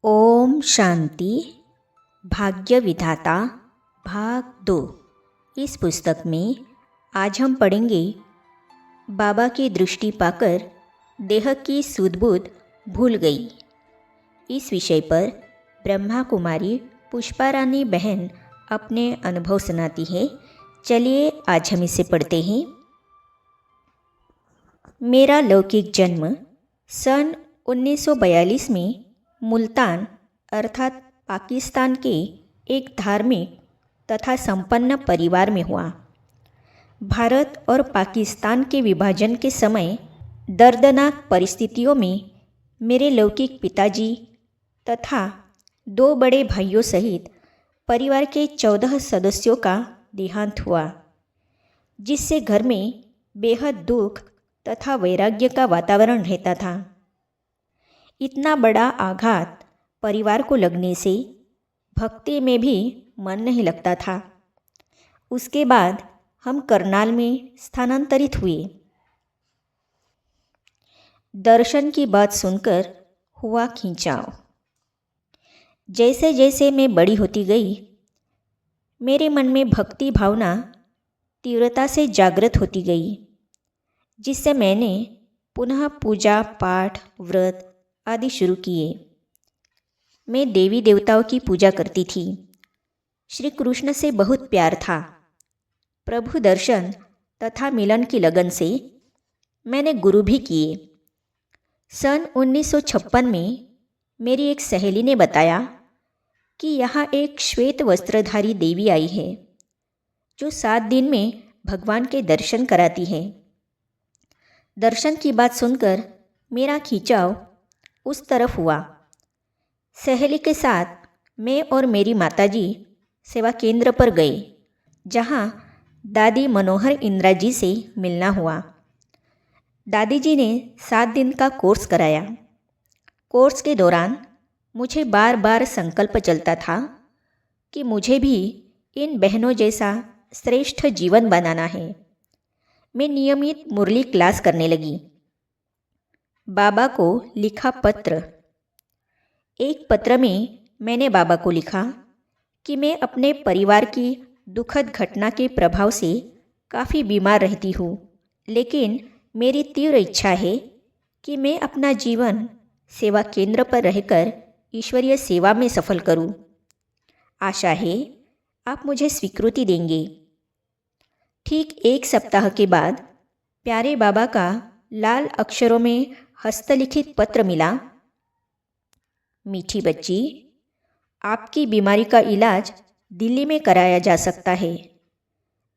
ओम शांति। भाग्य विधाता भाग 2। इस पुस्तक में आज हम पढ़ेंगे बाबा की दृष्टि पाकर देह की सुध-बुध भूल गई। इस विषय पर ब्रह्मा कुमारी पुष्पा रानी बहन अपने अनुभव सुनाती है। चलिए आज हम इसे पढ़ते हैं। मेरा लौकिक जन्म सन 1942 में मुल्तान अर्थात पाकिस्तान के एक धार्मिक तथा संपन्न परिवार में हुआ। भारत और पाकिस्तान के विभाजन के समय दर्दनाक परिस्थितियों में मेरे लौकिक पिताजी तथा 2 बड़े भाइयों सहित परिवार के 14 सदस्यों का देहांत हुआ, जिससे घर में बेहद दुख तथा वैराग्य का वातावरण रहता था। इतना बड़ा आघात परिवार को लगने से भक्ति में भी मन नहीं लगता था। उसके बाद हम करनाल में स्थानांतरित हुए। दर्शन की बात सुनकर हुआ खिंचाव। जैसे जैसे मैं बड़ी होती गई, मेरे मन में भक्ति भावना तीव्रता से जागृत होती गई, जिससे मैंने पुनः पूजा पाठ व्रत आदि शुरू किए। मैं देवी देवताओं की पूजा करती थी। श्री कृष्ण से बहुत प्यार था। प्रभु दर्शन तथा मिलन की लगन से मैंने गुरु भी किए। सन 1956 में मेरी एक सहेली ने बताया कि यहाँ एक श्वेत वस्त्रधारी देवी आई है, जो 7 दिन में भगवान के दर्शन कराती है। दर्शन की बात सुनकर मेरा खिंचाव उस तरफ हुआ। सहेली के साथ मैं और मेरी माताजी सेवा केंद्र पर गए, जहाँ दादी मनोहर इंदिरा जी से मिलना हुआ। दादी जी ने 7 दिन का कोर्स कराया। कोर्स के दौरान मुझे बार बार संकल्प चलता था कि मुझे भी इन बहनों जैसा श्रेष्ठ जीवन बनाना है। मैं नियमित मुरली क्लास करने लगी। बाबा को लिखा पत्र। एक पत्र में मैंने बाबा को लिखा कि मैं अपने परिवार की दुखद घटना के प्रभाव से काफ़ी बीमार रहती हूँ, लेकिन मेरी तीव्र इच्छा है कि मैं अपना जीवन सेवा केंद्र पर रहकर ईश्वरीय सेवा में सफल करूँ। आशा है आप मुझे स्वीकृति देंगे। ठीक 1 सप्ताह के बाद प्यारे बाबा का लाल अक्षरों में हस्तलिखित पत्र मिला। मीठी बच्ची, आपकी बीमारी का इलाज दिल्ली में कराया जा सकता है।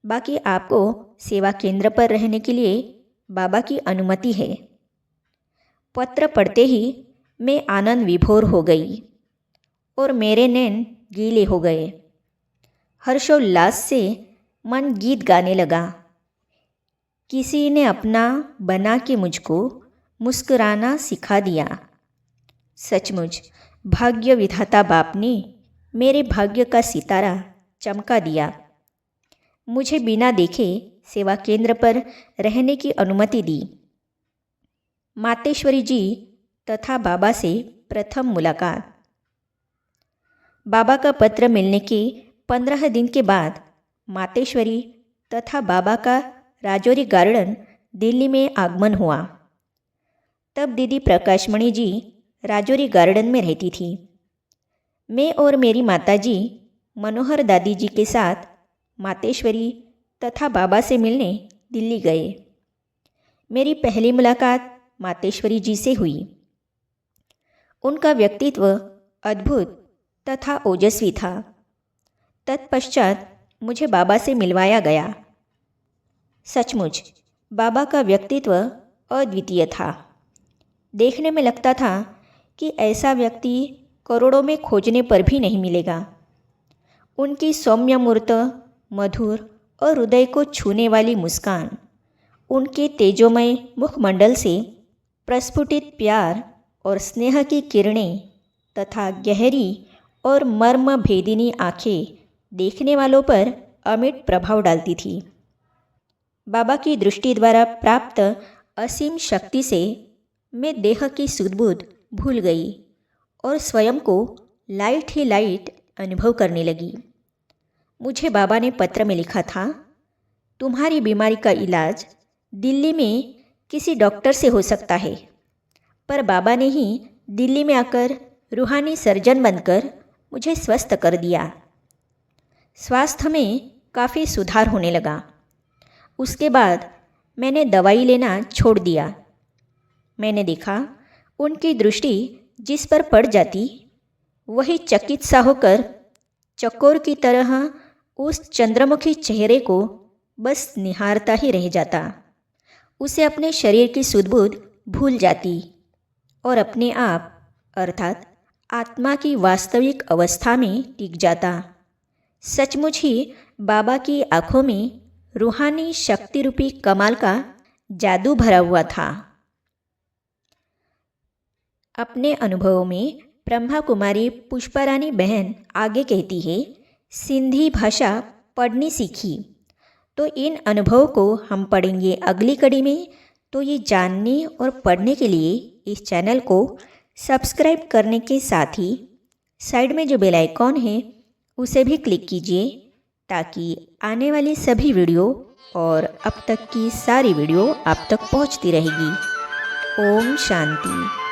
बाकी आपको सेवा केंद्र पर रहने के लिए बाबा की अनुमति है। पत्र पढ़ते ही मैं आनंद विभोर हो गई और मेरे नैन गीले हो गए। हर्षोल्लास से मन गीत गाने लगा। किसी ने अपना बना के मुझको मुस्कुराना सिखा दिया। सचमुच भाग्य विधाता बाप ने मेरे भाग्य का सितारा चमका दिया। मुझे बिना देखे सेवा केंद्र पर रहने की अनुमति दी। मातेश्वरी जी तथा बाबा से प्रथम मुलाकात। बाबा का पत्र मिलने के 15 दिन के बाद मातेश्वरी तथा बाबा का राजौरी गार्डन दिल्ली में आगमन हुआ। तब दीदी प्रकाशमणि जी राजौरी गार्डन में रहती थी। मैं और मेरी माताजी मनोहर दादी जी के साथ मातेश्वरी तथा बाबा से मिलने दिल्ली गए। मेरी पहली मुलाकात मातेश्वरी जी से हुई। उनका व्यक्तित्व अद्भुत तथा ओजस्वी था। तत्पश्चात मुझे बाबा से मिलवाया गया। सचमुच बाबा का व्यक्तित्व अद्वितीय था। देखने में लगता था कि ऐसा व्यक्ति करोड़ों में खोजने पर भी नहीं मिलेगा। उनकी सौम्य मूर्त, मधुर और हृदय को छूने वाली मुस्कान, उनके तेजोमय मुखमंडल से प्रस्फुटित प्यार और स्नेह की किरणें तथा गहरी और मर्म भेदिनी आँखें देखने वालों पर अमिट प्रभाव डालती थी। बाबा की दृष्टि द्वारा प्राप्त असीम शक्ति से मैं देह की सुध-बुध भूल गई और स्वयं को लाइट ही लाइट अनुभव करने लगी। मुझे बाबा ने पत्र में लिखा था, तुम्हारी बीमारी का इलाज दिल्ली में किसी डॉक्टर से हो सकता है, पर बाबा ने ही दिल्ली में आकर रूहानी सर्जन बनकर मुझे स्वस्थ कर दिया। स्वास्थ्य में काफ़ी सुधार होने लगा। उसके बाद मैंने दवाई लेना छोड़ दिया। मैंने देखा उनकी दृष्टि जिस पर पड़ जाती वही चकित सा होकर चकोर की तरह उस चंद्रमुखी चेहरे को बस निहारता ही रह जाता। उसे अपने शरीर की सुध-बुध भूल जाती और अपने आप अर्थात आत्मा की वास्तविक अवस्था में टिक जाता। सचमुच ही बाबा की आँखों में रूहानी शक्ति रूपी कमाल का जादू भरा हुआ था। अपने अनुभवों में ब्रह्मा कुमारी पुष्पारानी बहन आगे कहती है, सिंधी भाषा पढ़नी सीखी तो इन अनुभवों को हम पढ़ेंगे अगली कड़ी में। तो ये जानने और पढ़ने के लिए इस चैनल को सब्सक्राइब करने के साथ ही साइड में जो बेल आइकॉन है उसे भी क्लिक कीजिए, ताकि आने वाली सभी वीडियो और अब तक की सारी वीडियो आप तक पहुंचती रहेगी। ओम शांति।